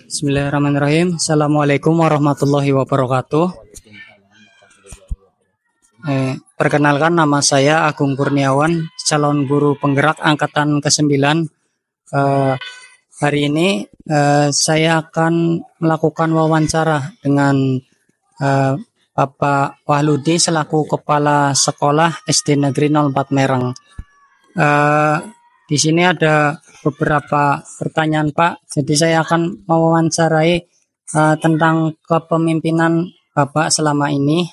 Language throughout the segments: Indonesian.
Bismillahirrahmanirrahim. Assalamualaikum warahmatullahi wabarakatuh. Perkenalkan, nama saya Agung Kurniawan, calon guru penggerak angkatan ke-9. Hari ini saya akan melakukan wawancara dengan Bapak Wahludi selaku Kepala Sekolah SD Negeri 04 Mereng. Di sini ada beberapa pertanyaan, Pak. Jadi saya akan mewawancarai tentang kepemimpinan Bapak selama ini.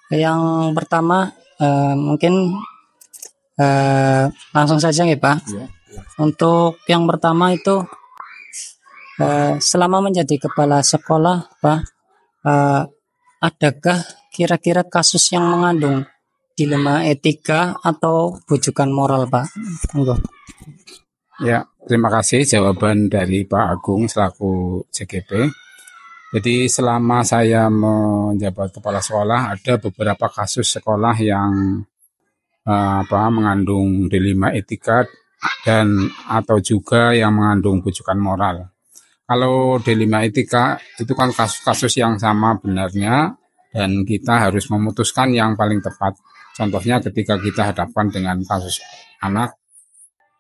Yang pertama mungkin langsung saja ya, Pak. Untuk yang pertama itu selama menjadi kepala sekolah, Pak, adakah kira-kira kasus yang mengandung dilema etika atau bujukan moral, Pak? Monggo. Ya, terima kasih jawaban dari Pak Agung selaku CGP. Jadi selama saya menjabat kepala sekolah, ada beberapa kasus sekolah yang mengandung dilema etika dan atau juga yang mengandung bujukan moral. Kalau dilema etika itu kan kasus-kasus yang sama benarnya dan kita harus memutuskan yang paling tepat. Contohnya ketika kita hadapkan dengan kasus anak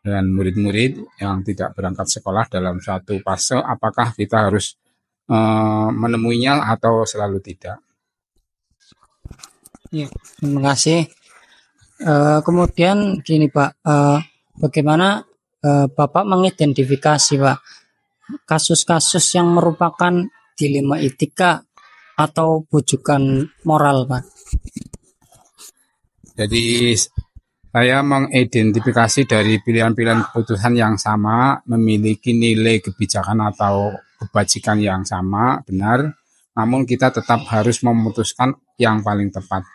dan murid-murid yang tidak berangkat sekolah dalam suatu fase, apakah kita harus menemuinya atau selalu tidak? Ya, terima kasih. Kemudian gini, Pak, bagaimana Bapak mengidentifikasi, Pak, kasus-kasus yang merupakan dilema etika atau bujukan moral, Pak? Jadi saya mengidentifikasi dari pilihan-pilihan keputusan yang sama, memiliki nilai kebijakan atau kebajikan yang sama, benar, namun kita tetap harus memutuskan yang paling tepat.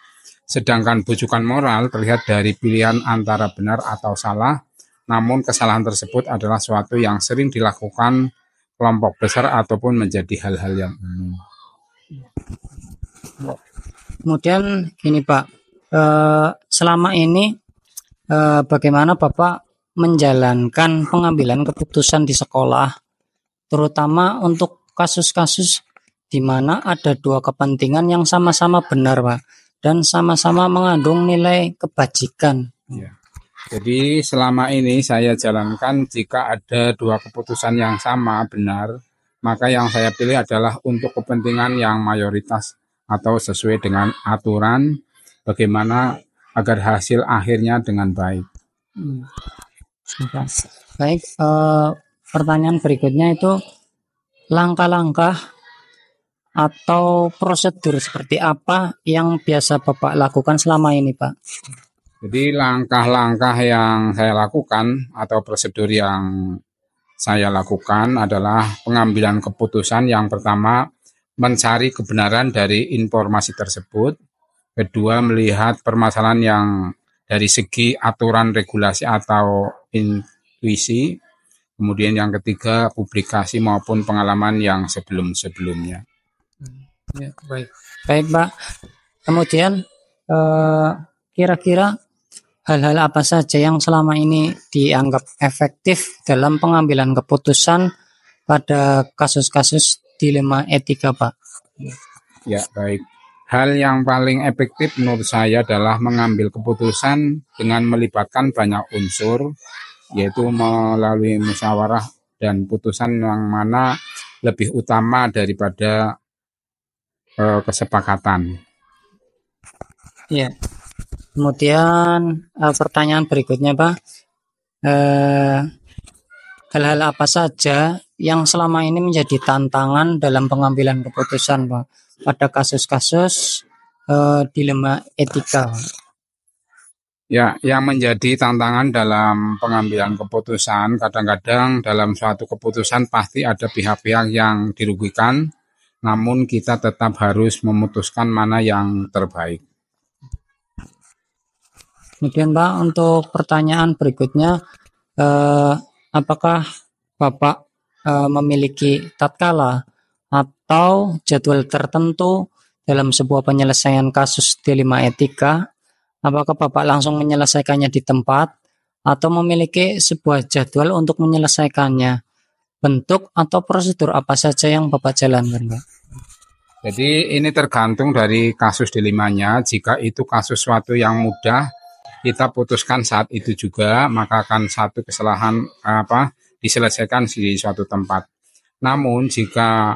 Sedangkan bujukan moral terlihat dari pilihan antara benar atau salah, namun kesalahan tersebut adalah suatu yang sering dilakukan kelompok besar ataupun menjadi hal-hal yang umum. Kemudian gini, Pak, selama ini bagaimana Bapak menjalankan pengambilan keputusan di sekolah, terutama untuk kasus-kasus di mana ada dua kepentingan yang sama-sama benar, Pak, dan sama-sama mengandung nilai kebajikan? Ya. Jadi selama ini saya jalankan jika ada dua keputusan yang sama benar, maka yang saya pilih adalah untuk kepentingan yang mayoritas atau sesuai dengan aturan, bagaimana agar hasil akhirnya dengan baik. Baik, pertanyaan berikutnya itu langkah-langkah atau prosedur seperti apa yang biasa Bapak lakukan selama ini, Pak? Jadi langkah-langkah yang saya lakukan atau prosedur yang saya lakukan adalah pengambilan keputusan. Yang pertama, mencari kebenaran dari informasi tersebut. Kedua, melihat permasalahan yang dari segi aturan, regulasi atau intuisi. Kemudian yang ketiga, publikasi maupun pengalaman yang sebelum-sebelumnya. Ya, baik, Pak. Kemudian kira-kira hal-hal apa saja yang selama ini dianggap efektif dalam pengambilan keputusan pada kasus-kasus dilema etika, Pak? Ya, baik. Hal yang paling efektif menurut saya adalah mengambil keputusan dengan melibatkan banyak unsur, yaitu melalui musyawarah dan putusan yang mana lebih utama daripada kesepakatan. Ya. Kemudian pertanyaan berikutnya, Pak, hal-hal apa saja yang selama ini menjadi tantangan dalam pengambilan keputusan, Pak, pada kasus-kasus dilema etika? Ya, yang menjadi tantangan dalam pengambilan keputusan, kadang-kadang dalam suatu keputusan pasti ada pihak-pihak yang dirugikan, namun kita tetap harus memutuskan mana yang terbaik. Kemudian, Pak, untuk pertanyaan berikutnya, apakah Bapak memiliki tatkala atau jadwal tertentu dalam sebuah penyelesaian kasus dilema etika? Apakah Bapak langsung menyelesaikannya di tempat atau memiliki sebuah jadwal untuk menyelesaikannya? bentuk atau prosedur apa saja yang Bapak jalankan, Pak? Jadi ini tergantung dari kasus dilemanya. Jika itu kasus suatu yang mudah, kita putuskan saat itu juga, maka akan satu kesalahan diselesaikan di suatu tempat. Namun jika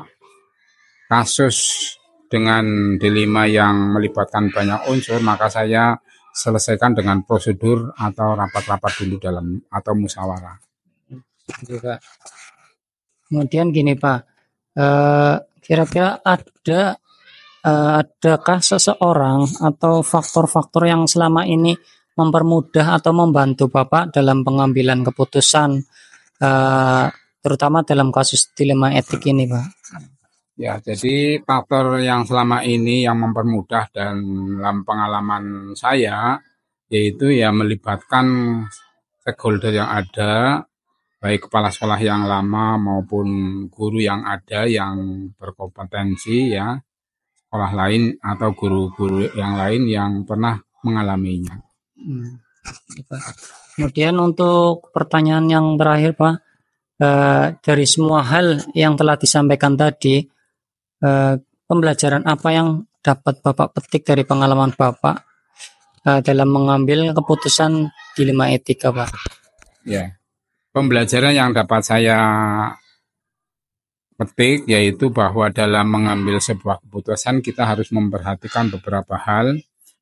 kasus dengan dilema yang melibatkan banyak unsur, maka saya selesaikan dengan prosedur atau rapat-rapat dulu dalam atau musyawarah. Juga. Kemudian gini Pak, kira-kira adakah seseorang atau faktor-faktor yang selama ini mempermudah atau membantu Bapak dalam pengambilan keputusan, terutama dalam kasus dilema etik ini, Pak? Ya, jadi faktor yang selama ini yang mempermudah dalam pengalaman saya, yaitu ya melibatkan stakeholder yang ada, baik kepala sekolah yang lama maupun guru yang ada yang berkompetensi ya, sekolah lain atau guru-guru yang lain yang pernah mengalaminya. Kemudian untuk pertanyaan yang terakhir Pak, dari semua hal yang telah disampaikan tadi, pembelajaran apa yang dapat Bapak petik dari pengalaman Bapak dalam mengambil keputusan dilema etika, Pak? Ya, pembelajaran yang dapat saya petik yaitu bahwa dalam mengambil sebuah keputusan kita harus memperhatikan beberapa hal,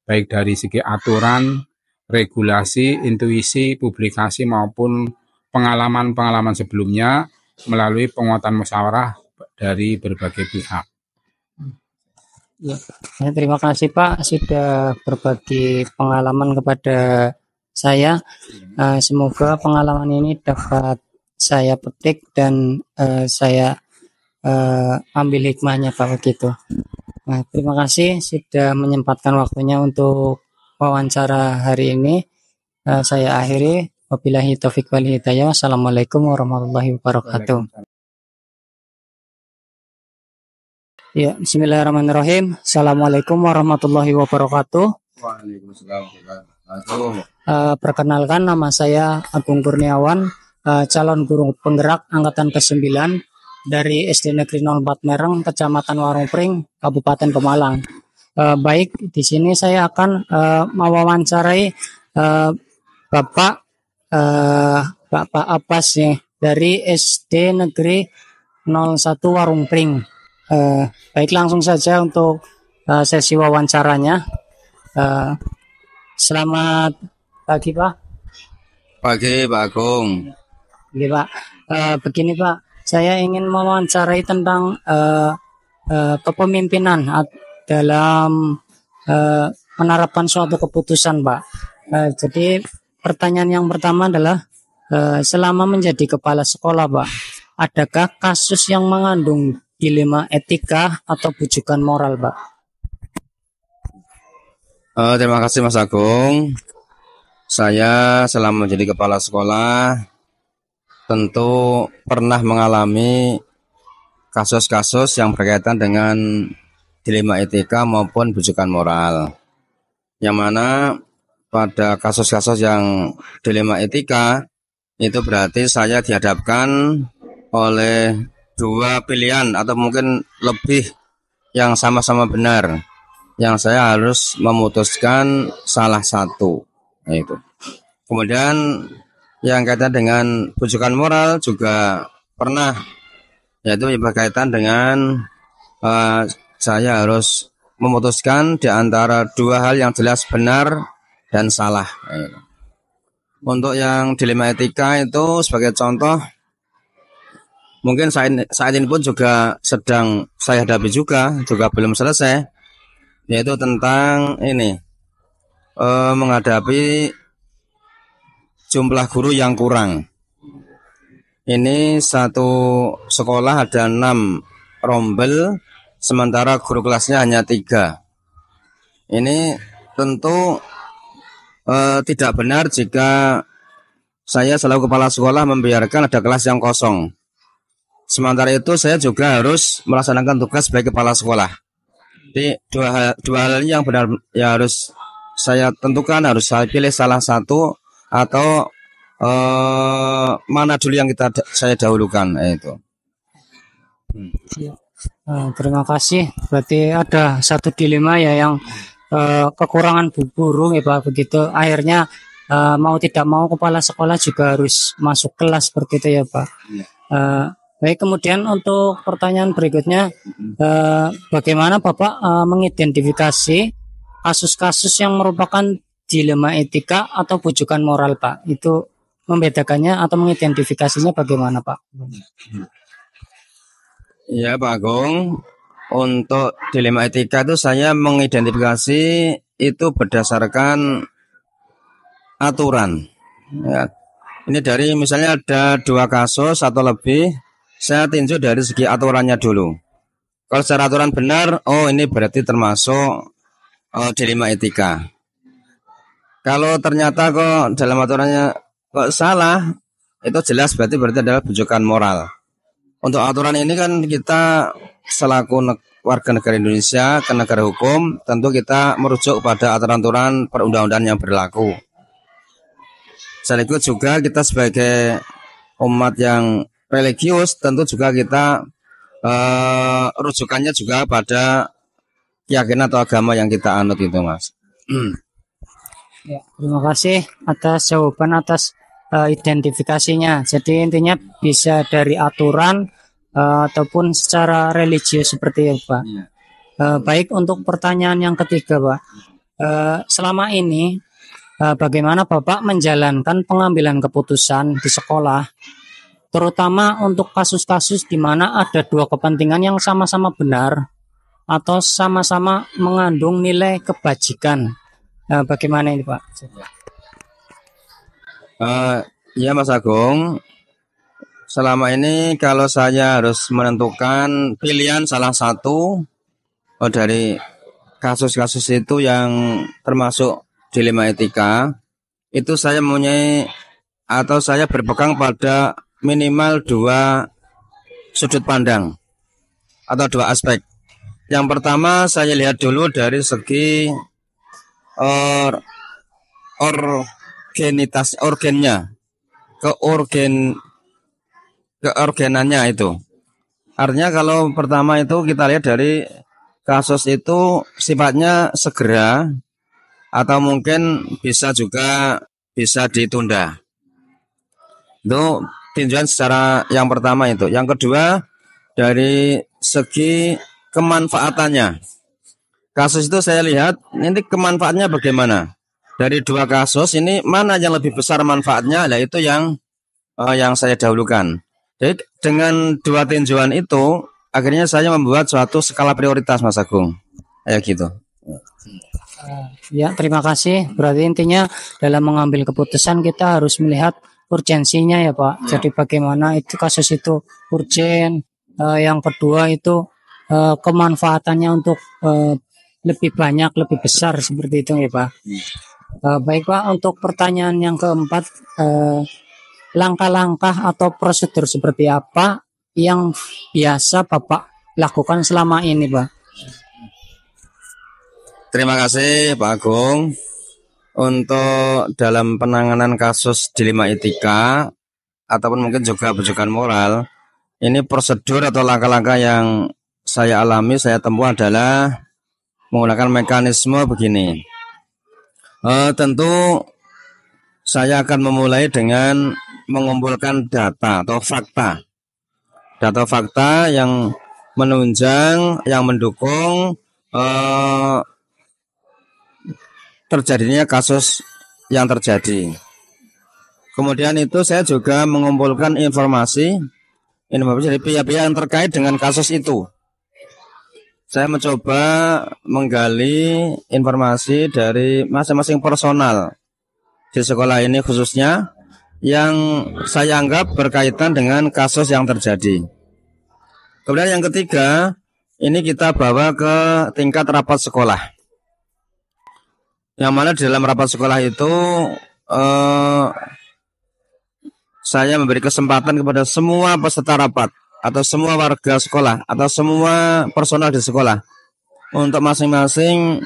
baik dari segi aturan, regulasi, intuisi, publikasi maupun pengalaman-pengalaman sebelumnya melalui penguatan musyawarah dari berbagai pihak. Ya, terima kasih Pak sudah berbagi pengalaman kepada saya. Semoga pengalaman ini dapat saya petik dan saya ambil hikmahnya Pak begitu. Nah, terima kasih sudah menyempatkan waktunya untuk wawancara hari ini. Saya akhiri. Wabillahi taufiq wal hidayah. Wassalamualaikum warahmatullahi wabarakatuh. Ya, bismillahirrahmanirrahim. Assalamualaikum warahmatullahi wabarakatuh. Waalaikumsalam. Perkenalkan, nama saya Agung Kurniawan, calon guru penggerak angkatan ke-9 dari SD Negeri 04 Mereng, Kecamatan Warungpring, Kabupaten Pemalang. Baik, di sini saya akan mewawancarai Bapak Abbas ya, dari SD Negeri 01 Warungpring. Baik, langsung saja untuk sesi wawancaranya. Selamat pagi Pak. Pagi Pak Agung. Oke Pak. Begini Pak, saya ingin mewawancarai tentang kepemimpinan dalam menerapkan suatu keputusan Pak. Jadi pertanyaan yang pertama adalah selama menjadi kepala sekolah Pak, adakah kasus yang mengandung dilema etika atau bujukan moral, Pak? Terima kasih Mas Agung. Saya selama menjadi kepala sekolah tentu pernah mengalami kasus-kasus yang berkaitan dengan dilema etika maupun bujukan moral. Yang mana pada kasus-kasus yang dilema etika itu berarti saya dihadapkan oleh dua pilihan atau mungkin lebih yang sama-sama benar, yang saya harus memutuskan salah satu. Nah, itu. Kemudian yang kaitan dengan bujukan moral juga pernah, yaitu berkaitan dengan saya harus memutuskan di antara dua hal yang jelas benar dan salah. Nah, itu. Untuk yang dilema etika itu sebagai contoh, mungkin saat ini pun juga sedang saya hadapi juga belum selesai, yaitu tentang ini menghadapi jumlah guru yang kurang. Ini satu sekolah ada 6 rombel, sementara guru kelasnya hanya 3. Ini tentu tidak benar jika saya selaku kepala sekolah membiarkan ada kelas yang kosong. Sementara itu saya juga harus melaksanakan tugas sebagai kepala sekolah. Jadi dua hal yang benar ya harus saya tentukan, harus saya pilih salah satu atau mana dulu yang saya dahulukan itu. Terima kasih. Berarti ada satu dilema ya yang kekurangan guru ya Pak, begitu akhirnya mau tidak mau kepala sekolah juga harus masuk kelas seperti itu ya Pak. Baik, kemudian untuk pertanyaan berikutnya, bagaimana Bapak mengidentifikasi kasus-kasus yang merupakan dilema etika atau bujukan moral Pak? Itu membedakannya atau mengidentifikasinya bagaimana Pak? Ya Pak Agung, untuk dilema etika itu saya mengidentifikasi itu berdasarkan aturan. Ya. Ini dari misalnya ada 2 kasus atau lebih, saya tinjau dari segi aturannya dulu. Kalau secara aturan benar, oh ini berarti termasuk dilema etika. Kalau ternyata kok dalam aturannya kok salah, itu jelas berarti adalah bujukan moral. Untuk aturan ini kan kita selaku warga negara Indonesia ke negara hukum, tentu kita merujuk pada aturan-aturan perundang-undangan yang berlaku. Sekaligus juga kita sebagai umat yang religius, tentu juga kita rujukannya juga pada keyakinan atau agama yang kita anut itu Mas. Ya, terima kasih atas jawaban atas identifikasinya. Jadi intinya bisa dari aturan ataupun secara religius seperti itu Pak. Baik, untuk pertanyaan yang ketiga Pak, selama ini bagaimana Bapak menjalankan pengambilan keputusan di sekolah, terutama untuk kasus-kasus di mana ada 2 kepentingan yang sama-sama benar atau sama-sama mengandung nilai kebajikan. Bagaimana ini Pak? Ya Mas Agung, selama ini kalau saya harus menentukan pilihan salah satu dari kasus-kasus itu yang termasuk dilema etika, itu saya mempunyai atau saya berpegang pada minimal 2 sudut pandang atau 2 aspek. Yang pertama saya lihat dulu dari segi organnya, keorganannya itu. Artinya kalau pertama itu kita lihat dari kasus itu sifatnya segera atau mungkin bisa ditunda. Itu tinjauan secara yang pertama itu. Yang kedua dari segi kemanfaatannya. Kasus itu saya lihat nanti kemanfaatannya bagaimana. Dari 2 kasus ini mana yang lebih besar manfaatnya? Nah itu yang saya dahulukan. Jadi dengan 2 tinjauan itu akhirnya saya membuat suatu skala prioritas Mas Agung. Kayak gitu. Ya, terima kasih. Berarti intinya dalam mengambil keputusan kita harus melihat urgensinya ya Pak. Jadi bagaimana itu kasus itu urgen. Yang kedua itu kemanfaatannya untuk lebih banyak, lebih besar seperti itu ya Pak. Baik Pak, untuk pertanyaan yang keempat, langkah-langkah atau prosedur seperti apa yang biasa Bapak lakukan selama ini Pak? Terima kasih Pak Agung. Untuk dalam penanganan kasus dilema etika ataupun mungkin juga bujukan moral, ini prosedur atau langkah-langkah yang saya alami, saya tempuh adalah menggunakan mekanisme begini. Tentu saya akan memulai dengan mengumpulkan data atau fakta. Data-fakta yang menunjang, yang mendukung terjadinya kasus yang terjadi. Kemudian itu saya juga mengumpulkan informasi dari pihak-pihak yang terkait dengan kasus itu. Saya mencoba menggali informasi dari masing-masing personal di sekolah ini khususnya yang saya anggap berkaitan dengan kasus yang terjadi. Kemudian yang ketiga, ini kita bawa ke tingkat rapat sekolah. Yang mana di dalam rapat sekolah itu saya memberi kesempatan kepada semua peserta rapat atau semua warga sekolah atau semua personal di sekolah untuk masing-masing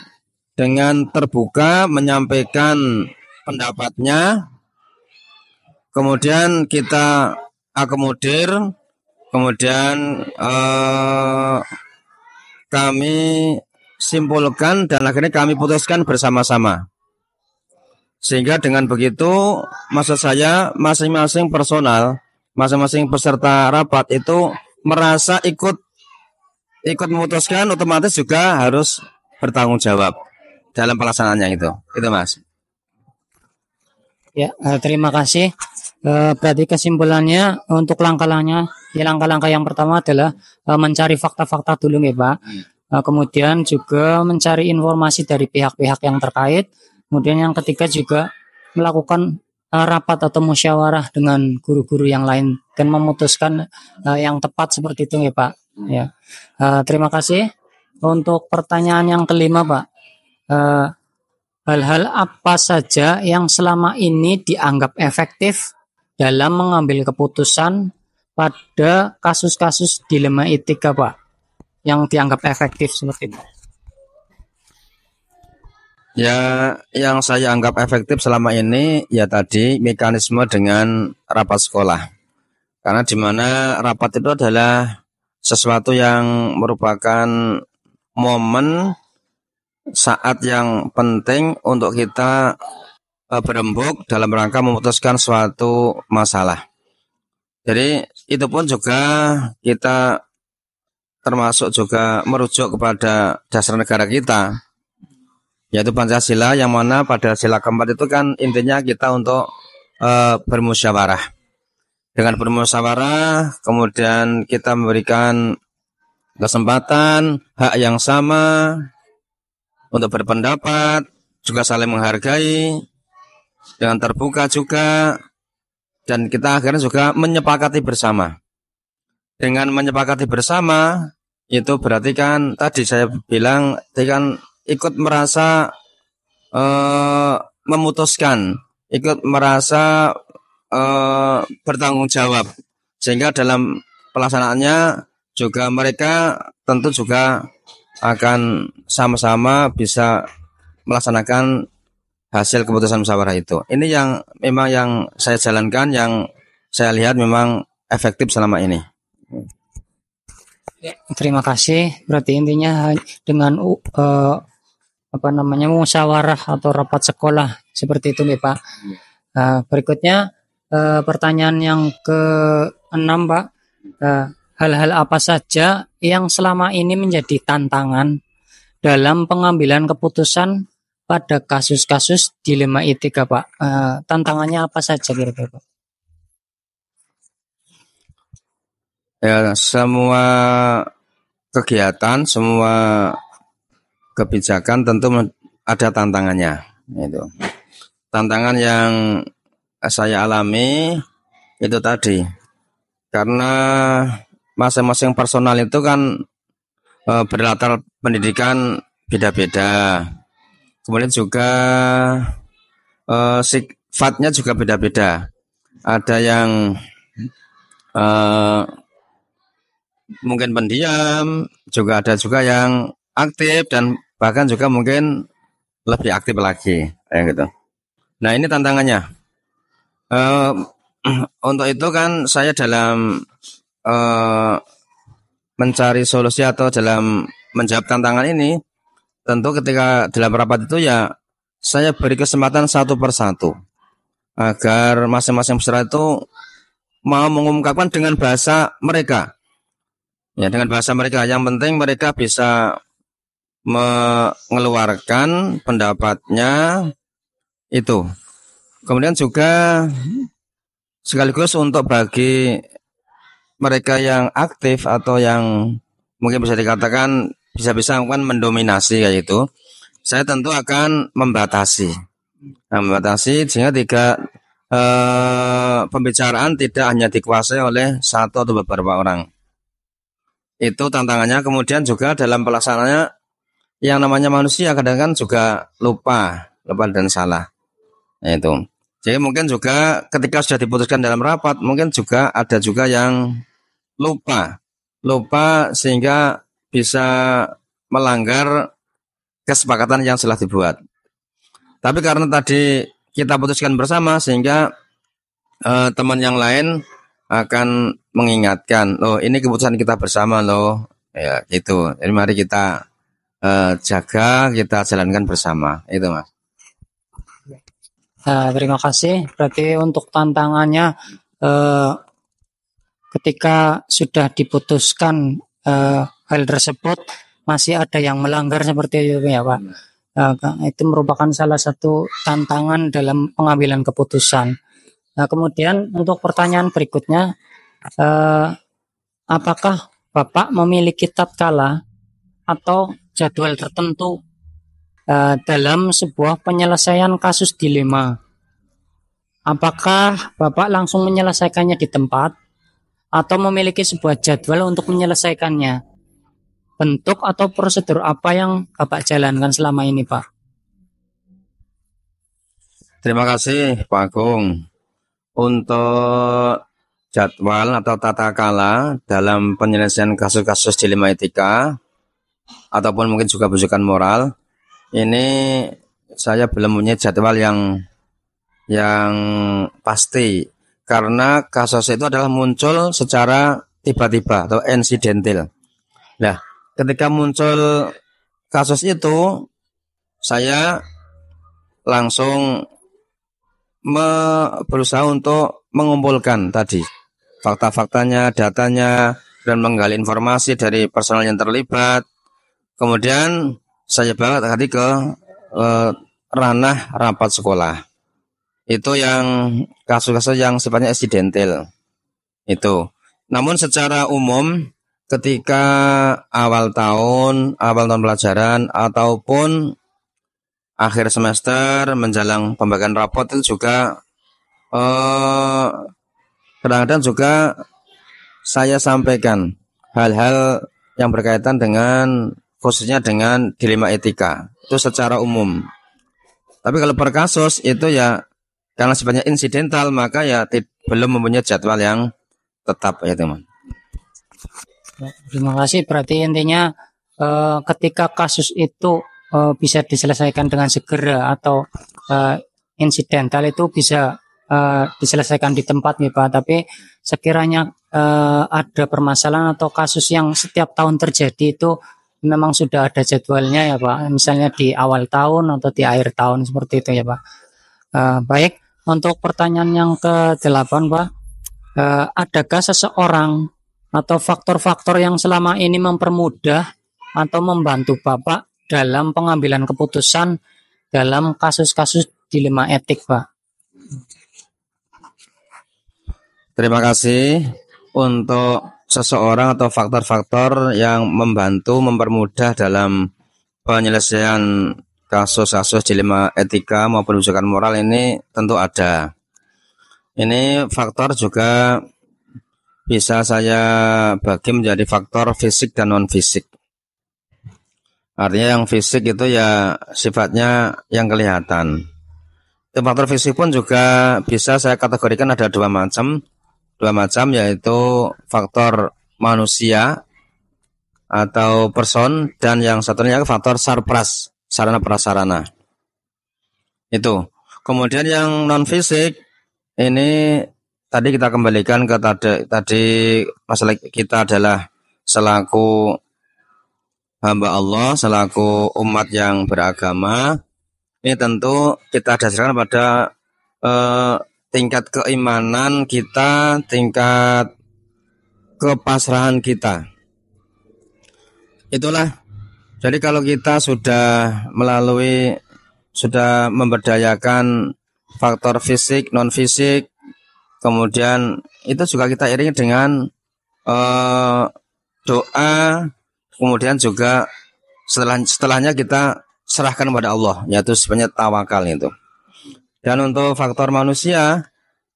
dengan terbuka menyampaikan pendapatnya, kemudian kita akomodir, kemudian kami simpulkan dan akhirnya kami putuskan bersama-sama. Sehingga dengan begitu, maksud saya masing-masing personal, masing-masing peserta rapat itu merasa ikut memutuskan, otomatis juga harus bertanggung jawab dalam pelaksanaannya itu Mas. Ya, terima kasih. Berarti kesimpulannya untuk langkah-langkah yang pertama adalah mencari fakta-fakta dulu ya Pak. Kemudian juga mencari informasi dari pihak-pihak yang terkait. Kemudian yang ketiga juga melakukan rapat atau musyawarah dengan guru-guru yang lain dan memutuskan yang tepat seperti itu ya Pak. Ya, terima kasih. Untuk pertanyaan yang kelima Pak, hal-hal apa saja yang selama ini dianggap efektif dalam mengambil keputusan pada kasus-kasus dilema etika Pak, yang dianggap efektif seperti itu? Ya, yang saya anggap efektif selama ini ya tadi mekanisme dengan rapat sekolah. Karena di mana rapat itu adalah sesuatu yang merupakan momen saat yang penting untuk kita berembuk dalam rangka memutuskan suatu masalah. Jadi itu pun juga kita termasuk juga merujuk kepada dasar negara kita, yaitu Pancasila, yang mana pada sila keempat itu kan intinya kita untuk bermusyawarah. Dengan bermusyawarah, kemudian kita memberikan kesempatan, hak yang sama untuk berpendapat, juga saling menghargai, dengan terbuka juga, dan kita akhirnya juga menyepakati bersama. Dengan menyepakati bersama, itu berarti kan tadi saya bilang, kan ikut merasa memutuskan, ikut merasa bertanggung jawab, sehingga dalam pelaksanaannya juga mereka tentu juga akan sama-sama bisa melaksanakan hasil keputusan musyawarah itu. Ini yang memang yang saya jalankan, yang saya lihat memang efektif selama ini. Terima kasih. Berarti intinya dengan musyawarah atau rapat sekolah seperti itu nih Pak. Berikutnya pertanyaan yang ke-6 Pak. Hal-hal apa saja yang selama ini menjadi tantangan dalam pengambilan keputusan pada kasus-kasus dilema etika Pak? Tantangannya apa saja kira-kira Pak? Ya, semua kegiatan, semua kebijakan tentu ada tantangannya. Itu tantangan yang saya alami itu tadi, karena masing-masing personal itu kan berlatar pendidikan beda-beda, kemudian juga sifatnya juga beda-beda. Ada yang mungkin pendiam, juga ada juga yang aktif, dan bahkan juga mungkin lebih aktif lagi, gitu. Nah, ini tantangannya. Untuk itu kan saya dalam mencari solusi atau dalam menjawab tantangan ini, tentu ketika dalam rapat itu ya saya beri kesempatan satu persatu agar masing-masing peserta itu mau mengungkapkan dengan bahasa mereka. Ya, dengan bahasa mereka. Yang penting mereka bisa mengeluarkan pendapatnya itu. Kemudian juga sekaligus untuk bagi mereka yang aktif atau yang mungkin bisa dikatakan bisa-bisa mendominasi kayak itu, saya tentu akan membatasi. Membatasi sehingga pembicaraan tidak hanya dikuasai oleh satu atau beberapa orang. Itu tantangannya. Kemudian juga dalam pelaksanaannya, yang namanya manusia kadang-kadang juga lupa dan salah. Itu. Jadi mungkin juga ketika sudah diputuskan dalam rapat, mungkin juga ada juga yang lupa sehingga bisa melanggar kesepakatan yang telah dibuat. Tapi karena tadi kita putuskan bersama, sehingga teman yang lain akan mengingatkan, loh ini keputusan kita bersama loh, ya gitu. Jadi mari kita jaga, kita jalankan bersama, itu Mas. Terima kasih. Berarti untuk tantangannya ketika sudah diputuskan hal tersebut masih ada yang melanggar seperti itu ya Pak. Itu merupakan salah satu tantangan dalam pengambilan keputusan. Nah, kemudian untuk pertanyaan berikutnya, apakah Bapak memiliki tatkala atau jadwal tertentu dalam sebuah penyelesaian kasus dilema? Apakah Bapak langsung menyelesaikannya di tempat atau memiliki sebuah jadwal untuk menyelesaikannya? Bentuk atau prosedur apa yang Bapak jalankan selama ini, Pak? Terima kasih Pak Agung. Untuk jadwal atau tata kala dalam penyelesaian kasus-kasus dilema etika ataupun mungkin juga bujukan moral, ini saya belum punya jadwal yang pasti, karena kasus itu adalah muncul secara tiba-tiba atau insidental. Nah, ketika muncul kasus itu, saya langsung berusaha untuk mengumpulkan tadi fakta-faktanya, datanya, dan menggali informasi dari personal yang terlibat. Kemudian saya bawa tadi ke ranah rapat sekolah. Itu yang kasus-kasus yang sifatnya insidental. Itu. Namun secara umum ketika awal tahun pelajaran ataupun akhir semester menjelang pembagian rapot itu juga kadang-kadang juga saya sampaikan hal-hal yang berkaitan dengan khususnya dengan dilema etika itu secara umum. Tapi kalau per kasus itu ya karena sifatnya insidental maka ya belum mempunyai jadwal yang tetap ya teman. Terima kasih. Berarti intinya ketika kasus itu bisa diselesaikan dengan segera atau insidental itu bisa diselesaikan di tempat nih Pak. Tapi sekiranya ada permasalahan atau kasus yang setiap tahun terjadi itu memang sudah ada jadwalnya ya Pak. Misalnya di awal tahun atau di akhir tahun seperti itu ya Pak. Baik, untuk pertanyaan yang ke-8 Pak, adakah seseorang atau faktor-faktor yang selama ini mempermudah atau membantu Bapak dalam pengambilan keputusan dalam kasus-kasus dilema etik, Pak? Terima kasih. Untuk seseorang atau faktor-faktor yang membantu mempermudah dalam penyelesaian kasus-kasus dilema etika maupun bujukan moral ini tentu ada. Ini faktor juga bisa saya bagi menjadi faktor fisik dan non-fisik. Artinya yang fisik itu ya sifatnya yang kelihatan. Faktor fisik pun juga bisa saya kategorikan ada dua macam yaitu faktor manusia atau person dan yang satunya faktor sarpras, sarana prasarana. Itu. Kemudian yang non-fisik ini tadi kita kembalikan ke tadi masalah kita adalah selaku hamba Allah, selaku umat yang beragama. Ini tentu kita dasarkan pada tingkat keimanan kita, tingkat kepasrahan kita. Itulah. Jadi kalau kita sudah memberdayakan faktor fisik, non fisik, kemudian itu juga kita iringi dengan doa, kemudian juga setelahnya kita serahkan kepada Allah, yaitu sebenarnya tawakal itu. Dan untuk faktor manusia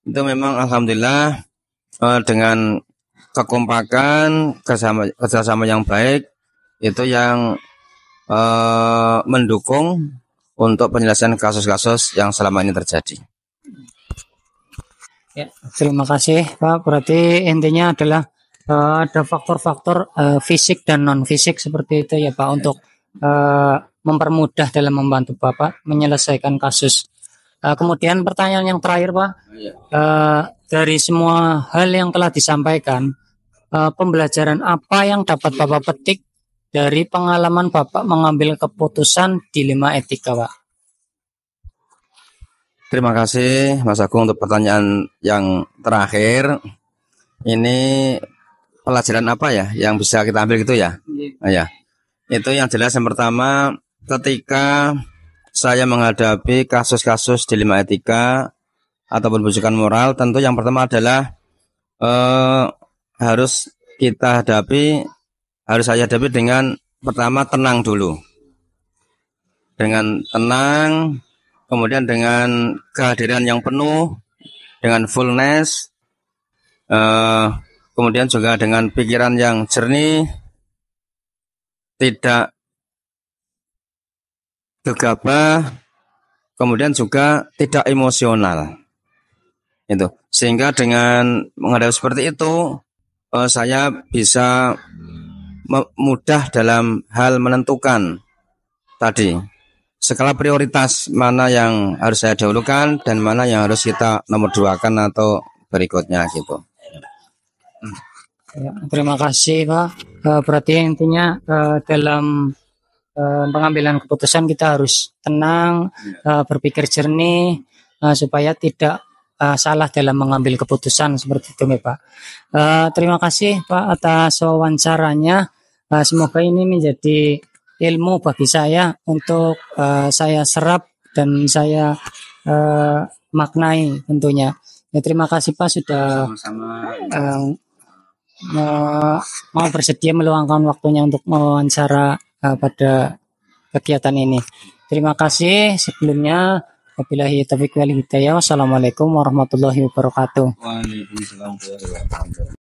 itu memang alhamdulillah dengan kekompakan, kerjasama yang baik itu yang mendukung untuk penyelesaian kasus-kasus yang selama ini terjadi. Ya, terima kasih Pak. Berarti intinya adalah ada faktor-faktor fisik dan non fisik seperti itu ya Pak untuk mempermudah dalam membantu Bapak menyelesaikan kasus. Kemudian pertanyaan yang terakhir Pak, Iya. dari semua hal yang telah disampaikan, pembelajaran apa yang dapat Bapak petik dari pengalaman Bapak mengambil keputusan dilema etika Pak? Terima kasih Mas Agung untuk pertanyaan yang terakhir. Ini pelajaran apa ya yang bisa kita ambil gitu ya? Ya. Itu yang jelas yang pertama, ketika saya menghadapi kasus-kasus dilema etika ataupun bujukan moral, tentu yang pertama adalah harus saya hadapi dengan pertama tenang dulu. Dengan tenang, kemudian dengan kehadiran yang penuh, dengan fullness, kemudian juga dengan pikiran yang jernih, tidak gegabah, kemudian juga tidak emosional. Itu. Sehingga dengan menghadapi seperti itu, saya bisa mudah dalam hal menentukan tadi skala prioritas mana yang harus saya dahulukan dan mana yang harus kita nomor duakan atau berikutnya gitu. Ya, terima kasih Pak. Berarti intinya dalam pengambilan keputusan kita harus tenang, berpikir jernih, supaya tidak salah dalam mengambil keputusan seperti itu ya Pak. Terima kasih Pak atas wawancaranya. Semoga ini menjadi ilmu bagi saya untuk saya serap dan saya maknai tentunya. Ya, terima kasih Pak sudah mau bersedia meluangkan waktunya untuk mewawancara pada kegiatan ini. Terima kasih sebelumnya. Wabillahi taufiq wal hidayah. Wassalamualaikum warahmatullahi wabarakatuh. Waalaikumsalam warahmatullahi wabarakatuh.